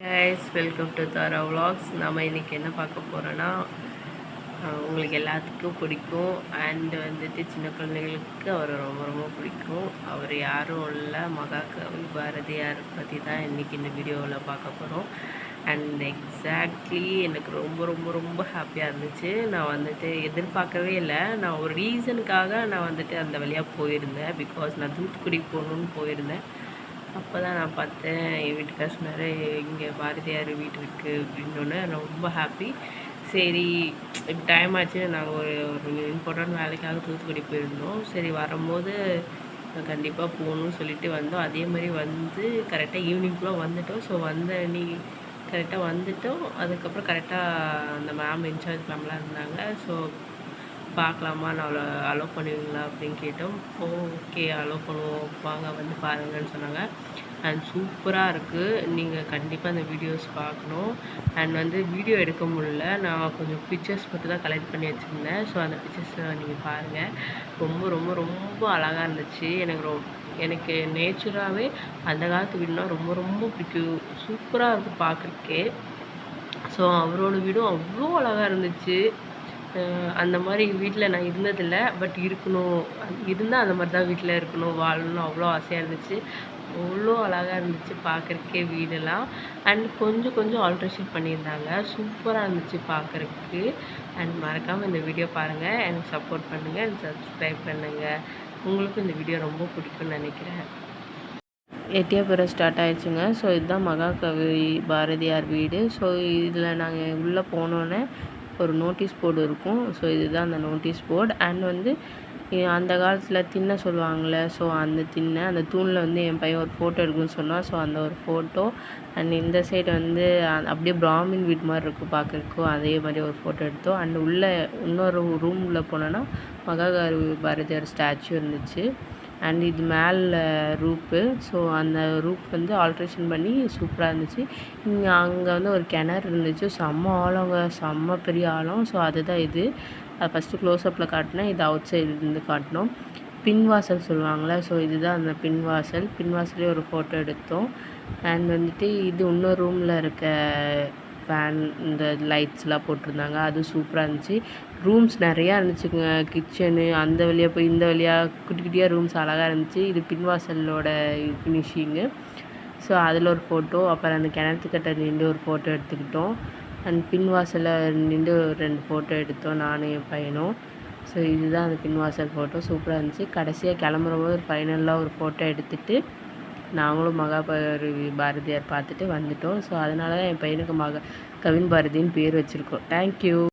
Guys, welcome to Thara vlogs. நம்ம இன்றைக்கி என்ன பார்க்க போகிறோன்னா, உங்களுக்கு எல்லாத்துக்கும் பிடிக்கும் அண்ட் வந்துட்டு சின்ன குழந்தைங்களுக்கு அவர் ரொம்ப ரொம்ப பிடிக்கும். அவர் யாரும் இல்லை, மகாகவி பாரதியார் பற்றி தான் இன்றைக்கி இந்த வீடியோவில் பார்க்க போகிறோம். அண்ட் எக்ஸாக்ட்லி எனக்கு ரொம்ப ரொம்ப ரொம்ப ஹாப்பியாக இருந்துச்சு. நான் வந்துட்டு எதிர்பார்க்கவே இல்லை. நான் ஒரு ரீசனுக்காக நான் வந்துட்டு அந்த வழியாக போயிருந்தேன். பிகாஸ் நான் தூத்துக்குடி போகணுன்னு போயிருந்தேன். அப்போ தான் நான் பார்த்தேன், என் வீட்டுக்கார் சொன்னார், இங்கே பாரதியார் வீடு இருக்குது அப்படின்னோடனே ரொம்ப ஹாப்பி. சரி, இப்போ டைம் ஆச்சு. நாங்கள் ஒரு இம்பார்ட்டன்ட் வேலைக்காக தூத்துக்குடி போயிருந்தோம். சரி, வரும்போது கண்டிப்பாக போகணும்னு சொல்லிட்டு வந்தோம். அதே மாதிரி வந்து கரெக்டாக ஈவினிங்குள்ளே வந்துவிட்டோம். ஸோ கரெக்டாக வந்துவிட்டோம். அதுக்கப்புறம் கரெக்டாக அந்த மேம் இன்சார்ஜ் மேம்லாம் இருந்தாங்க. ஸோ பார்க்கலாமா, நான் அலோவ் பண்ணுவீங்களா அப்படின்னு கேட்டோம். ஓகே, அலோவ் பண்ணுவோம், வாங்க வந்து பாருங்கன்னு சொன்னாங்க. அண்ட் சூப்பராக இருக்குது. நீங்கள் கண்டிப்பாக அந்த வீடியோஸ் பார்க்கணும். அண்ட் வந்து வீடியோ எடுக்க முடியல, நான் கொஞ்சம் பிக்சர்ஸ் மட்டும் தான் கலெக்ட் பண்ணி வச்சுருந்தேன். ஸோ அந்த பிக்சர்ஸை நீங்கள் பாருங்கள். ரொம்ப ரொம்ப ரொம்ப அழகாக இருந்துச்சு. எனக்கு நேச்சராகவே அந்த காலத்து வீடுனா ரொம்ப ரொம்ப பிடிக்கும். சூப்பராக இருக்கும் பார்க்குறக்கே. ஸோ அவரோட வீடும் அவ்வளோ அழகாக இருந்துச்சு. அந்த மாதிரி வீட்டில் நான் இருந்ததில்லை. பட் இருந்தால் அந்த மாதிரி தான் வீட்டில் இருக்கணும், வாழணும்னு அவ்வளோ ஆசையாக இருந்துச்சு. அவ்வளோ அழகாக இருந்துச்சு பார்க்குறக்கே வீடெல்லாம். அண்ட் கொஞ்சம் ஆல்ட்ரேஷன் பண்ணியிருந்தாங்க. சூப்பராக இருந்துச்சு பார்க்குறக்கு. அண்ட் மறக்காமல் இந்த வீடியோ பாருங்கள், எனக்கு சப்போர்ட் பண்ணுங்கள், எனக்கு சப்ஸ்கிரைப் பண்ணுங்கள். உங்களுக்கும் இந்த வீடியோ ரொம்ப பிடிக்கும்னு நினைக்கிறேன். எட்டியாபுரம் ஸ்டார்ட் ஆயிடுச்சுங்க. ஸோ இதுதான் மகாகவி பாரதியார் வீடு. ஸோ இதில் நாங்கள் உள்ளே போனோன்னே ஒரு நோட்டீஸ் போர்டு இருக்கும். ஸோ இதுதான் அந்த நோட்டீஸ் போர்டு. அண்ட் வந்து அந்த காலத்தில் திண்ணை சொல்லுவாங்கள்ல, ஸோ அந்த திண்ணை, அந்த தூணில் வந்து என் பையன் ஒரு ஃபோட்டோ எடுக்குன்னு சொன்னால், ஸோ அந்த ஒரு ஃபோட்டோ. அண்ட் இந்த சைடு வந்து அப்படியே பிராமின் வீடு மாதிரி இருக்கும் பார்க்குறக்கும், அதே மாதிரி ஒரு ஃபோட்டோ எடுத்தோம். அண்ட் உள்ளே இன்னொரு ரூம் உள்ளே போனோன்னா மகாகவி பாரதியார் ஸ்டாச்சு இருந்துச்சு. அண்ட் இது மேலே ரூப்பு. ஸோ அந்த ரூப் வந்து ஆல்ட்ரேஷன் பண்ணி சூப்பராக இருந்துச்சு. அங்கே வந்து ஒரு கிணறு இருந்துச்சு. செம்ம ஆழங்க, செம்ம பெரிய ஆழம். ஸோ அதுதான் இது. அது ஃபஸ்ட்டு க்ளோஸ்அப்பில் காட்டினேன், இது அவுட் சைட்லேருந்து காட்டினோம். பின்வாசல் சொல்லுவாங்களே, ஸோ இதுதான் அந்த பின்வாசலே ஒரு ஃபோட்டோ எடுத்தோம். அண்ட் வந்துட்டு இது இன்னொரு ரூமில் இருக்க ஃபேன், இந்த லைட்ஸ்லாம் போட்டிருந்தாங்க, அது சூப்பராக இருந்துச்சு. ரூம்ஸ் நிறையா இருந்துச்சுங்க. கிச்சனு அந்த வழியாக போய் இந்த வழியாக குட்டி குட்டியாக ரூம்ஸ் அழகாக இருந்துச்சு. இது பின்வாசலோட ஃபினிஷிங்கு. ஸோ அதில் ஒரு ஃபோட்டோ. அப்புறம் அந்த கிணத்துக்கிட்ட நின்று ஒரு ஃபோட்டோ எடுத்துக்கிட்டோம். அண்ட் பின்வாசலில் நின்று 2 ஃபோட்டோ எடுத்தோம், நானும் என் பையனும். ஸோ இதுதான் அந்த பின்வாசல் ஃபோட்டோ. சூப்பராக இருந்துச்சு. கடைசியாக கிளம்புறபோது ஒரு ஃபைனலாக ஒரு ஃபோட்டோ எடுத்துகிட்டு நாங்களும் மகாகவி பாரதியார் பார்த்துட்டு வந்துட்டோம். ஸோ அதனால தான் என் பையனுக்கு கவின் பாரதின்னு பேர் வச்சுருக்கோம். தேங்க்யூ.